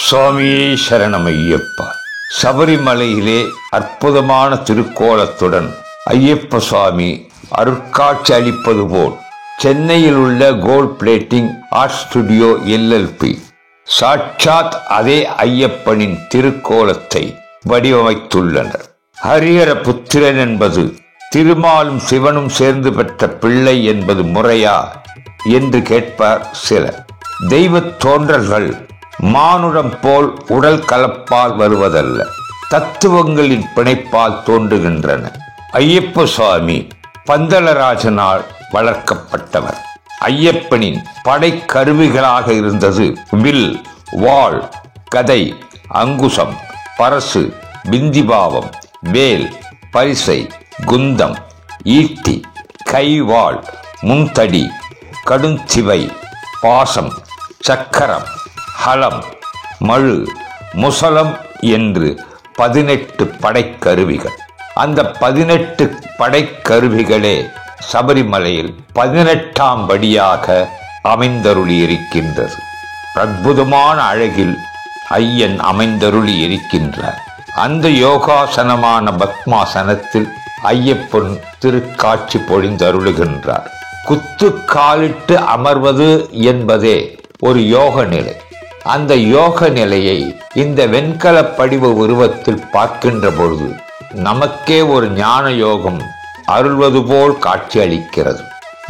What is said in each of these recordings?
சுவாமியே சரணமையப்பா. சபரிமலையிலே அற்புதமான திருக்கோலத்துடன் ஐயப்ப சுவாமி அருட்காட்சி அளிப்பது போல் சென்னையில் உள்ள gold plating art studio LLP சாட்சாத் அதே ஐயப்பனின் திருக்கோலத்தை வடிவமைத்துள்ளனர். ஹரிஹர புத்திரன் என்பது திருமாலும் சிவனும் சேர்ந்து பெற்ற பிள்ளை என்பது முறையா என்று கேட்பார் சிலர். தெய்வ தோன்றல்கள் மானுடம் போல் உடல் கலப்பால் வருவதல்ல, தத்துவங்களின் பிணைப்பால் தோன்றுகின்றன. ஐயப்ப சுவாமி பந்தளராஜனால் வளர்க்கப்பட்டவர். ஐயப்பனின் படைக்கருவிகளாக இருந்தது வில், வாள், கதை, அங்குசம், பரசு, பிந்திபாவம், வேல், பரிசை, குந்தம், ஈட்டி, கைவாள், முன்தடி, கடுஞ்சிவை, பாசம், சக்கரம், ஹலம், மழு, முசலம் என்று 18 படைக்கருவிகள். அந்த 18 படைக்கருவிகளே சபரிமலையில் 18ஆம் படியாக அமைந்தருளி இருக்கின்றது. அற்புதமான அழகில் ஐயன் அமைந்தருளி இருக்கின்றார். அந்த யோகாசனமான பத்மாசனத்தில் ஐயப்பன் திருக்காட்சி பொழிந்தருளுகின்றார். குத்து காலிட்டு அமர்வது என்பதே ஒரு யோக நிலை. அந்த யோக நிலையை இந்த வெண்கல படிவ உருவத்தில் பார்க்கின்ற பொழுது நமக்கே ஒரு ஞான யோகம் அருள்வது போல் காட்சி அளிக்கிறது.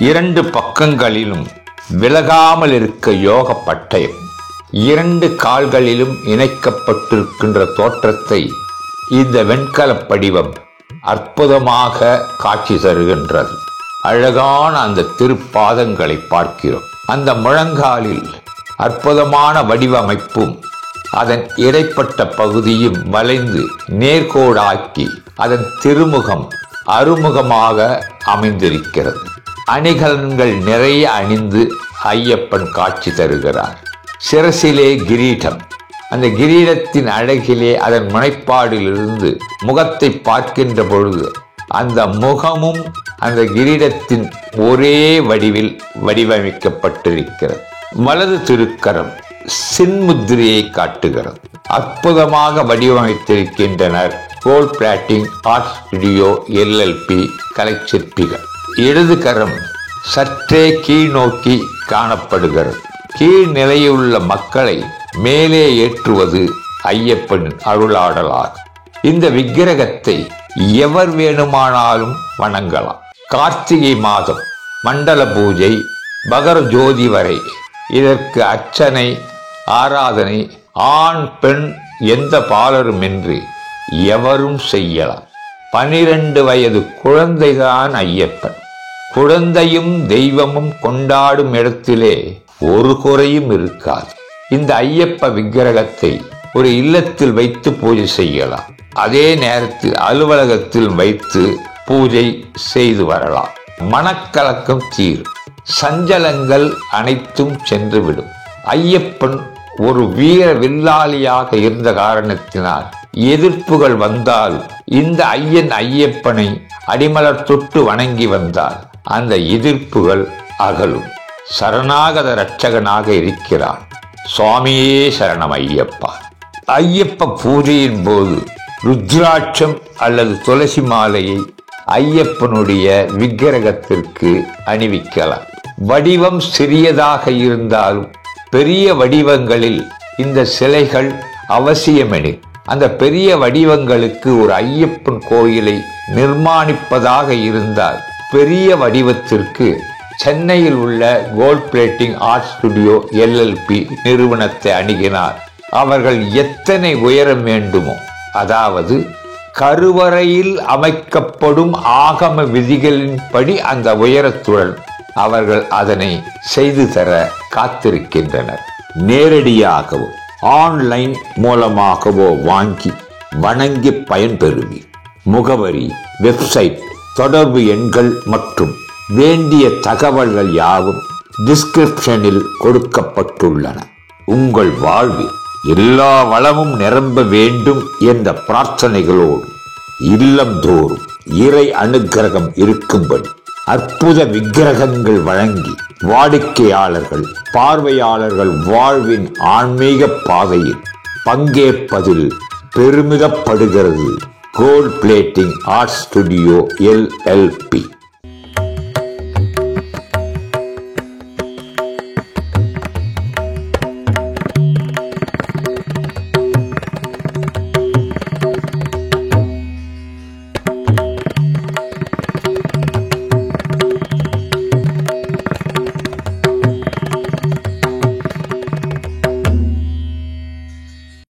2 பக்கங்களிலும் விலகாமல் இருக்க யோக பட்டயம் 2 கால்களிலும் இணைக்கப்பட்டிருக்கின்ற தோற்றத்தை இந்த வெண்கல படிவம் அற்புதமாக காட்சி தருகின்றது. அழகான அந்த திருப்பாதங்களை பார்க்கிறோம். அந்த முழங்காலில் அற்புதமான வடிவமைப்பும் அதன் இடைப்பட்ட பகுதியும் வளைந்து நேர்கோடாக்கி அதன் திருமுகம் அருமுகமாக அமைந்திருக்கிறது. அணிகலன்கள் நிறைய அணிந்து ஐயப்பன் காட்சி தருகிறார். சிரசிலே கிரீடம். அந்த கிரீடத்தின் அழகிலே அதன் முனைப்பாடிலிருந்து முகத்தை பார்க்கின்ற பொழுது அந்த முகமும் அந்த கிரீடத்தின் ஒரே வடிவில் வடிவமைக்கப்பட்டிருக்கிறது. வலது திருக்கரம் சின்முத்திரையை காட்டுகிறது. அற்புதமாக வடிவமைத்திருக்கின்றனர் gold plating art studio LLP கலைச்சிற்பிகள். இடது கரம் சற்றே கீழ் நோக்கி காணப்படுகிறது. கீழ் நிலையுள்ள மக்களை மேலே ஏற்றுவது ஐயப்பனின் அருளாடலாகும். இந்த விக்கிரகத்தை எவர் வேணுமானாலும் வணங்கலாம். கார்த்திகை மாதம் மண்டல பூஜை, மகர ஜோதி வரை இதற்கு அர்ச்சனை, ஆராதனை ஆண் பெண் எந்த பாலருமின்றி எவரும் செய்யலாம். 12 வயது குழந்தைதான் ஐயப்பன். குழந்தையும் தெய்வமும் கொண்டாடும் இடத்திலே ஒரு குறையும் இருக்காது. இந்த ஐயப்ப விக்கிரகத்தை ஒரு இல்லத்தில் வைத்து பூஜை செய்யலாம். அதே நேரத்தில் அலுவலகத்தில் வைத்து பூஜை செய்து வரலாம். மனக்கலக்கம் தீரும். சஞ்சலங்கள் அனைத்தும் சென்றுவிடும். ஐயப்பன் ஒரு வீர வில்லாளியாக இருந்த காரணத்தினால் எதிர்ப்புகள் வந்தால் இந்த ஐயப்பனை அடிமலர் தொட்டு வணங்கி வந்தால் அந்த எதிர்ப்புகள் அகலும். சரணாகத இரட்சகனாக இருக்கிறான். சுவாமியே சரணம் ஐயப்பா. ஐயப்ப பூஜையின் போது ருத்ராட்சம் அல்லது துளசி மாலையை ஐயப்பனுடைய விக்கிரகத்திற்கு அணிவிக்கலாம். வடிவம் சிறியதாக இருந்தாலும் பெரிய வடிவங்களில் இந்த சிலைகள் அவசியமெனில் அந்த பெரிய வடிவங்களுக்கு ஒரு ஐயப்பன் கோயிலை நிர்மாணிப்பதாக இருந்தால் பெரிய வடிவத்திற்கு சென்னையில் உள்ள gold plating art studio LLP நிறுவனத்தை அணுகினார். அவர்கள் எத்தனை உயரம் வேண்டுமோ, அதாவது கருவறையில் அமைக்கப்படும் ஆகம விதிகளின்படி அந்த உயரத்துடன் அவர்கள் அதனை செய்து தர காத்திருக்கின்றனர். நேரடியாகவோ ஆன்லைன் மூலமாகவோ வாங்கி வணங்கி பயன்பெறுவீர். முகவரி, வெப்சைட், தொடர்பு எண்கள் மற்றும் வேண்டிய தகவல்கள் யாவும் டிஸ்கிரிப்ஷனில் கொடுக்கப்பட்டுள்ளன. உங்கள் வாழ்வில் எல்லா வளமும் நிரம்ப வேண்டும் என்ற பிரார்த்தனைகளோடு இல்லந்தோறும் இறை அனுக்கிரகம் இருக்கும்படி அற்புத விக்கிரகங்கள் வழங்கி வாடிக்கையாளர்கள், பார்வையாளர்கள் வாழ்வின் ஆன்மீக பாதையில் பங்கேற்பதில் பெருமிதப்படுகிறது. Gold plating art studio LLP.